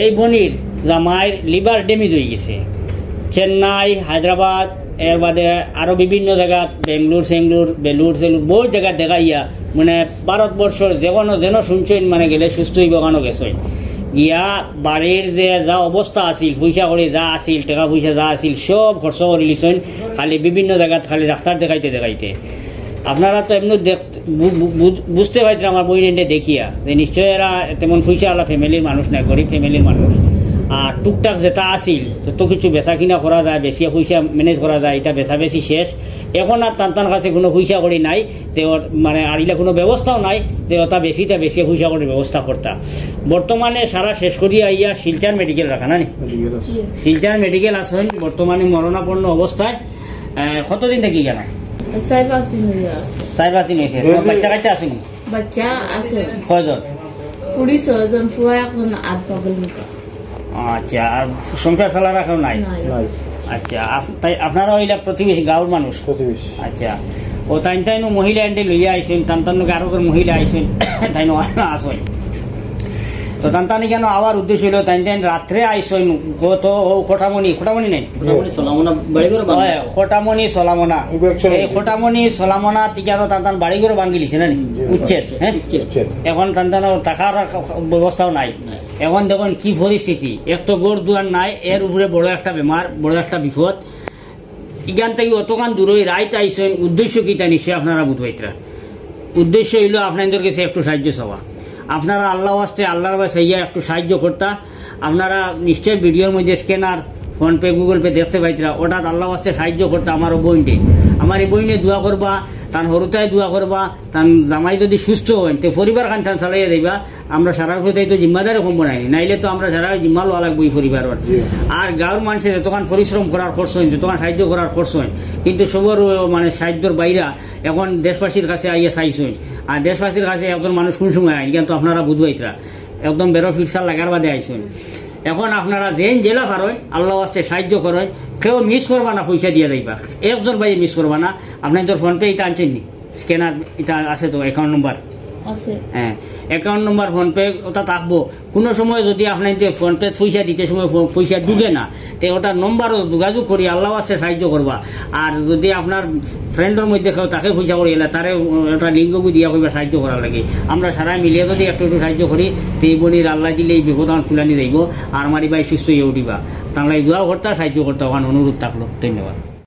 এই বনির জামাইয়ের liver damage হয়ে গেছে। চেন্নাই, হায়দ্রাবাদ, এর বাদে আরও বিভিন্ন জায়গা, বেঙ্গলোর সেঙ্গলোর, বেলুর সেলুর, বহু জায়গা দেখাইয়া মানে ভারতবর্ষর যেন শুনছেন মানে গেলে সুস্থ হইব কেন গেছে গিয়া বাড়ির যে যা অবস্থা আছিল, পয়সা করে যা আছিল, টাকা পয়সা যা আছিল সব খরচ করে লিছেন খালি বিভিন্ন জায়গাত খালি ডাক্তার দেখাইতে। আপনারা তো এমনি বুঝতে পারছেন আমার বই নেন্ডে দেখিয়া যে নিশ্চয় এরা তেমন পয়সাওয়ালা ফ্যামিলির মানুষ নাই, গরিব ফ্যামিলির মানুষ। আর টুকটাক যেটা আসিল তত কিছু বেচা কিনা করা যায়, বেশি পয়সা ম্যানেজ করা যায়, এটা বেচা বেশি শেষ। এখন আর তার কাছে কোনো পয়সা করি নাই যে মানে আর ইলা কোনো ব্যবস্থাও নাই যে ওটা বেশি পয়সা করে ব্যবস্থা করতা। বর্তমানে সারা শেষ করিয়া ইয়া শিলচর মেডিকেল রাখা না নি, শিলচর মেডিকেল আসেন বর্তমানে মরণাপন্ন অবস্থায়। কতদিন থেকে গেল? 4-5 দিন হয়েছে। বাচ্চা কাচ্চা আসেন? বাচ্চা আছে কয়জন? 26 জন, পুয়া এখন 8 পাগল মুখা। আচ্ছা, আর সংসার চালা রাখাও নাই? আচ্ছা, তাই আপনারা ওইলা প্রতিবেশী গাঁওর মানুষ? আচ্ছা, ও তাই মহিলা এন্ডে লইয়া আইসেন, তানকে আরো মহিলা আইসেন, তাই আসেন তো তান্তানি কেন আওয়ার উদ্দেশ্য হইল তাই রাত্রে আইসেন কত ও খোটামণি নাই খোটামণি সলামনা, এই খোটামণি সলামনা টিকা তো তান্তান বাড়ি করে ভাঙ্গি লিছে না উচ্ছেদ। হ্যাঁ, এখন তান্তান টাকার ব্যবস্থাও নাই। এখন দেখুন কি পরিস্থিতি, এক তো গোড় দুয়ার নাই, এর উপরে বড় একটা বেমার, বড় একটা বিপদ। ইগান থেকে অতখান দূরে রাইত আইসেন, উদ্দেশ্য কি তা নিশ্চয় আপনারা বুঝবাইতরা। উদ্দেশ্য হইল আপনাদের কাছে একটু সাহায্য চাওয়া। আপনারা আল্লাহ আসতে আল্লাহর কাছে ইয়া একটু সাহায্য করতা। আপনারা নিশ্চয় ভিডিওর মধ্যে স্ক্যানার, ফোনপে, গুগল পে দেখতে পাইতরা, ওটা আল্লাহ আসতে সাহায্য করতা। আমার বইনে আমার এই বইনে দোয়া করবা, তার হরুতায় দোয়া করবা, তার জামাই যদি সুস্থ হয় তো পরিবার খান থান চালাইয়া দিবা। আমরা সারার হইতে তো জিম্মাদারি কম নাই, নাইলে তো আমরা সারা জিম্মা লওয়া লাগবো এই পরিবার। আর গাঁর মানুষের যতক্ষণ পরিশ্রম করার খরচ হয়, যতক্ষণ সাহায্য করার খরচ হয়, কিন্তু সবর মানে সাহায্যর বাইরা এখন দেশবাসীর কাছে আইয়া চাইছেন। আর দেশবাসীর কাছে একজন মানুষ কোন সময় আইন কিন্তু আপনারা বুঝবাইতরা একদম বেরো ফিরসার লাগার বাদে আইসেন। এখন আপনারা যেন জেলা পারেন আল্লাহ আসতে সাহায্য করেন, কেউ মিস করবা না, পয়সা দিয়ে যাইবা, একজন ভাই মিস করবা না। আপনার তোর ফোনপে এটা আনছেন নি, স্ক্যানার এটা আছে তো, অ্যাকাউন্ট নম্বর আছে? হ্যাঁ, অ্যাকাউন্ট নম্বর ফোনপে ওটা থাকবো। কোনো সময় যদি আপনার যে ফোনপে পয়সা দিতে সময় পয়সা ঢুকে না, তো ওটা নম্বরও যোগাযোগ করি আল্লাহ আসতে সাহায্য করবা। আর যদি আপনার ফ্রেন্ডের মধ্যে কেউ তাকে পয়সা করে এলে তারে ওটা লিঙ্কও দিয়া করবা সাহায্য করার লাগে। আমরা সারা মিলিয়ে যদি একটু সাহায্য করি তো এই বনির আল্লাহ দিলে এই বিপদ খুলানি যাইব, আর মারি ভাই সুস্থ হয়ে উঠিবা। তাহলে দোয়া করতে সাহায্য করতে অনুরোধ থাকলো। ধন্যবাদ।